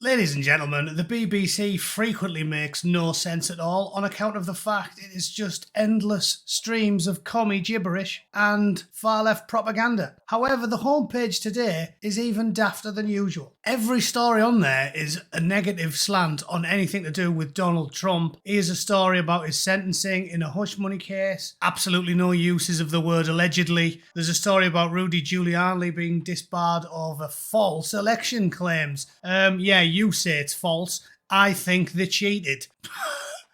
Ladies and gentlemen, the BBC frequently makes no sense at all on account of the fact it is just endless streams of commie gibberish and far-left propaganda. However, the homepage today is even dafter than usual. Every story on there is a negative slant on anything to do with Donald Trump. Here's a story about his sentencing in a hush money case. Absolutely no uses of the word allegedly. There's a story about Rudy Giuliani being disbarred over false election claims. You say it's false. I think they cheated.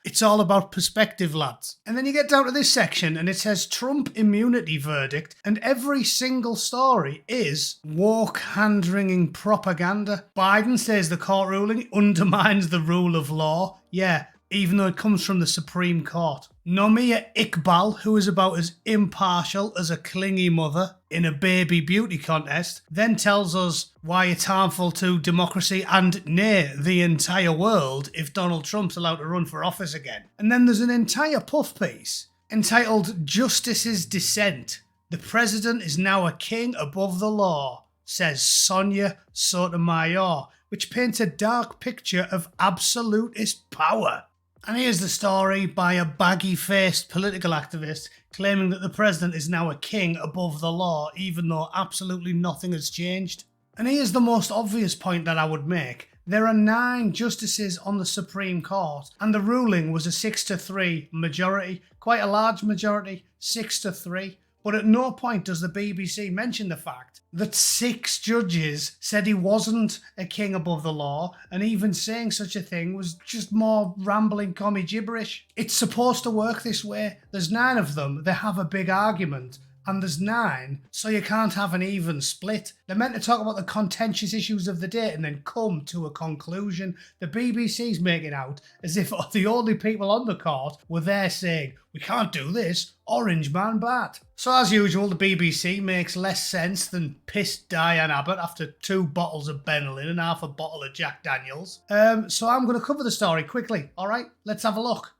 It's all about perspective, lads. And then you get down to this section and it says Trump immunity verdict, and every single story is woke hand-wringing propaganda. Biden says the court ruling undermines the rule of law. Yeah, even though it comes from the Supreme Court. Nomia Iqbal, who is about as impartial as a clingy mother in a baby beauty contest, then tells us why it's harmful to democracy and, nay, the entire world if Donald Trump's allowed to run for office again. And then there's an entire puff piece entitled Justice's Dissent. The president is now a king above the law, says Sonia Sotomayor, which paints a dark picture of absolutist power. And here's the story by a baggy-faced political activist claiming that the president is now a king above the law, even though absolutely nothing has changed. And here's the most obvious point that I would make. There are 9 justices on the Supreme Court, and the ruling was a 6-3 majority, quite a large majority, 6-3. But at no point does the BBC mention the fact that 6 judges said he wasn't a king above the law, and even saying such a thing was just more rambling commie gibberish. It's supposed to work this way. There's 9 of them, they have a big argument, and there's 9, so you can't have an even split. They're meant to talk about the contentious issues of the day and then come to a conclusion. The BBC's making out as if the only people on the court were there saying, "We can't do this, Orange Man bad." So as usual, the BBC makes less sense than pissed Diane Abbott after 2 bottles of Benylin and half a bottle of Jack Daniels. So I'm going to cover the story quickly, alright? Let's have a look.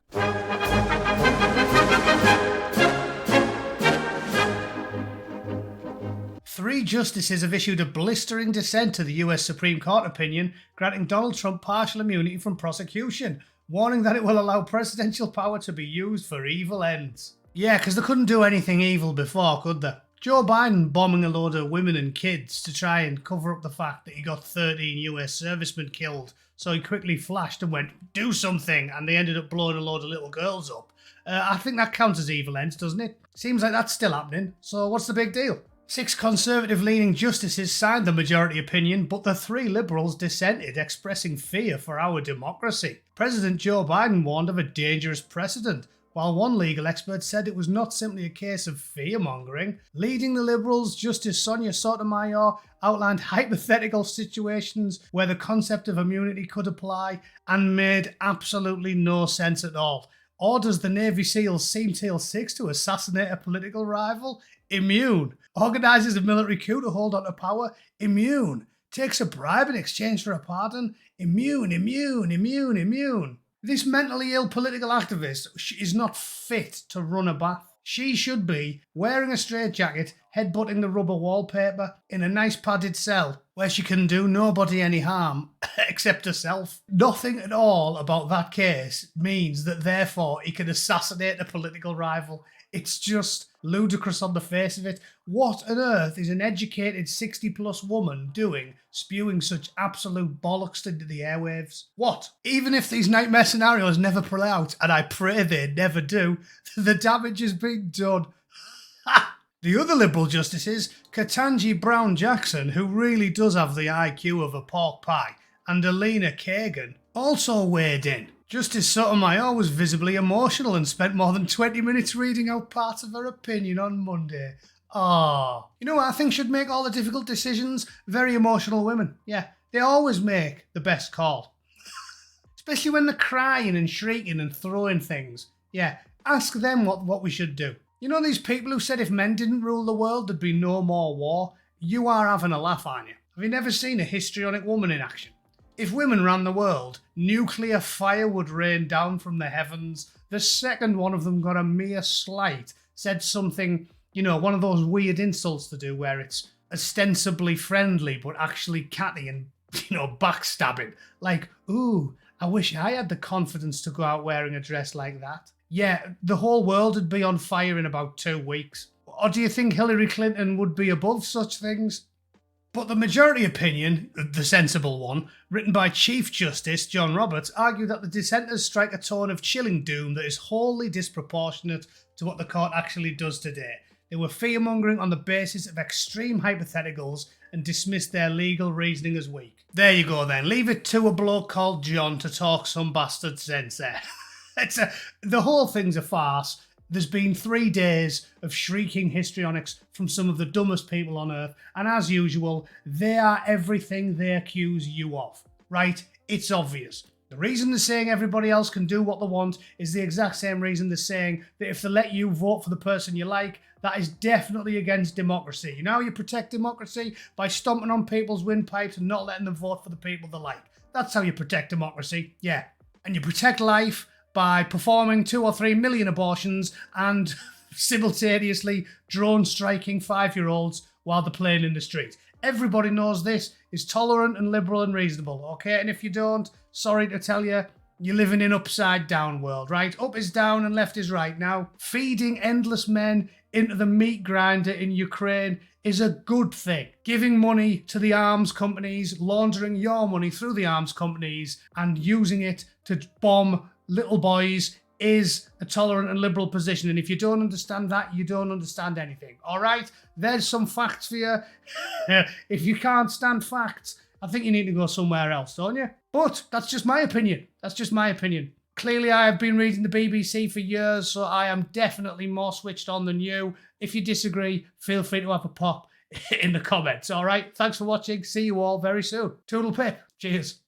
3 justices have issued a blistering dissent to the US Supreme Court opinion granting Donald Trump partial immunity from prosecution, warning that it will allow presidential power to be used for evil ends. Yeah, because they couldn't do anything evil before, could they? Joe Biden bombing a load of women and kids to try and cover up the fact that he got 13 US servicemen killed, so he quickly flashed and went, "Do something," and they ended up blowing a load of little girls up. I think that counts as evil ends, doesn't it? Seems like that's still happening, so what's the big deal? 6 conservative-leaning justices signed the majority opinion, but the 3 liberals dissented, expressing fear for our democracy. President Joe Biden warned of a dangerous precedent, while one legal expert said it was not simply a case of fear-mongering. Leading the liberals, Justice Sonia Sotomayor outlined hypothetical situations where the concept of immunity could apply and made absolutely no sense at all. Orders the Navy SEALs Team Teal 6 to assassinate a political rival? Immune. Organises a military coup to hold on to power? Immune. Takes a bribe in exchange for a pardon? Immune. This mentally ill political activist is not fit to run a bath. She should be wearing a straitjacket, headbutting the rubber wallpaper in a nice padded cell where she can do nobody any harm except herself. Nothing at all about that case means that therefore he can assassinate a political rival. It's just ludicrous on the face of it. What on earth is an educated 60-plus woman doing spewing such absolute bollocks into the airwaves? What? Even if these nightmare scenarios never play out, and I pray they never do, the damage has been done. The other Liberal justices, Ketanji Brown Jackson, who really does have the IQ of a pork pie, and Alina Kagan, also weighed in. Justice Sotomayor was visibly emotional and spent more than 20 minutes reading out parts of her opinion on Monday. Ah, you know what I think should make all the difficult decisions? Very emotional women. Yeah, they always make the best call. Especially when they're crying and shrieking and throwing things. Yeah, ask them what we should do. You know these people who said if men didn't rule the world there'd be no more war? You are having a laugh, aren't you? Have you never seen a histrionic woman in action? If women ran the world, nuclear fire would rain down from the heavens. The second one of them got a mere slight, said something, you know, one of those weird insults to do where it's ostensibly friendly but actually catty and backstabbing. Like, ooh, I wish I had the confidence to go out wearing a dress like that. Yeah, the whole world would be on fire in about 2 weeks. Or do you think Hillary Clinton would be above such things? But the majority opinion, the sensible one, written by Chief Justice John Roberts, argued that the dissenters strike a tone of chilling doom that is wholly disproportionate to what the court actually does today. They were fear-mongering on the basis of extreme hypotheticals and dismissed their legal reasoning as weak. There you go then. Leave it to a bloke called John to talk some bastard sense there. The whole thing's a farce. There's been 3 days of shrieking histrionics from some of the dumbest people on earth, and as usual, they are everything they accuse you of. Right? It's obvious. The reason they're saying everybody else can do what they want is the exact same reason they're saying that if they let you vote for the person you like, that is definitely against democracy. You know how you protect democracy? By stomping on people's windpipes and not letting them vote for the people they like. That's how you protect democracy. Yeah. And you protect life by performing 2 or 3 million abortions and simultaneously drone striking 5-year-olds while they're playing in the street. Everybody knows this is tolerant and liberal and reasonable, okay? And if you don't, sorry to tell you, you're living in upside down world, right? Up is down and left is right. Now, feeding endless men into the meat grinder in Ukraine is a good thing. Giving money to the arms companies, laundering your money through the arms companies and using it to bomb little boys is a tolerant and liberal position. And if you don't understand that, you don't understand anything. All right? There's some facts for you. If you can't stand facts, I think you need to go somewhere else, don't you? But that's just my opinion. That's just my opinion. Clearly, I have been reading the BBC for years, so I am definitely more switched on than you. If you disagree, feel free to have a pop in the comments. All right? Thanks for watching. See you all very soon. Toodle pip. Cheers.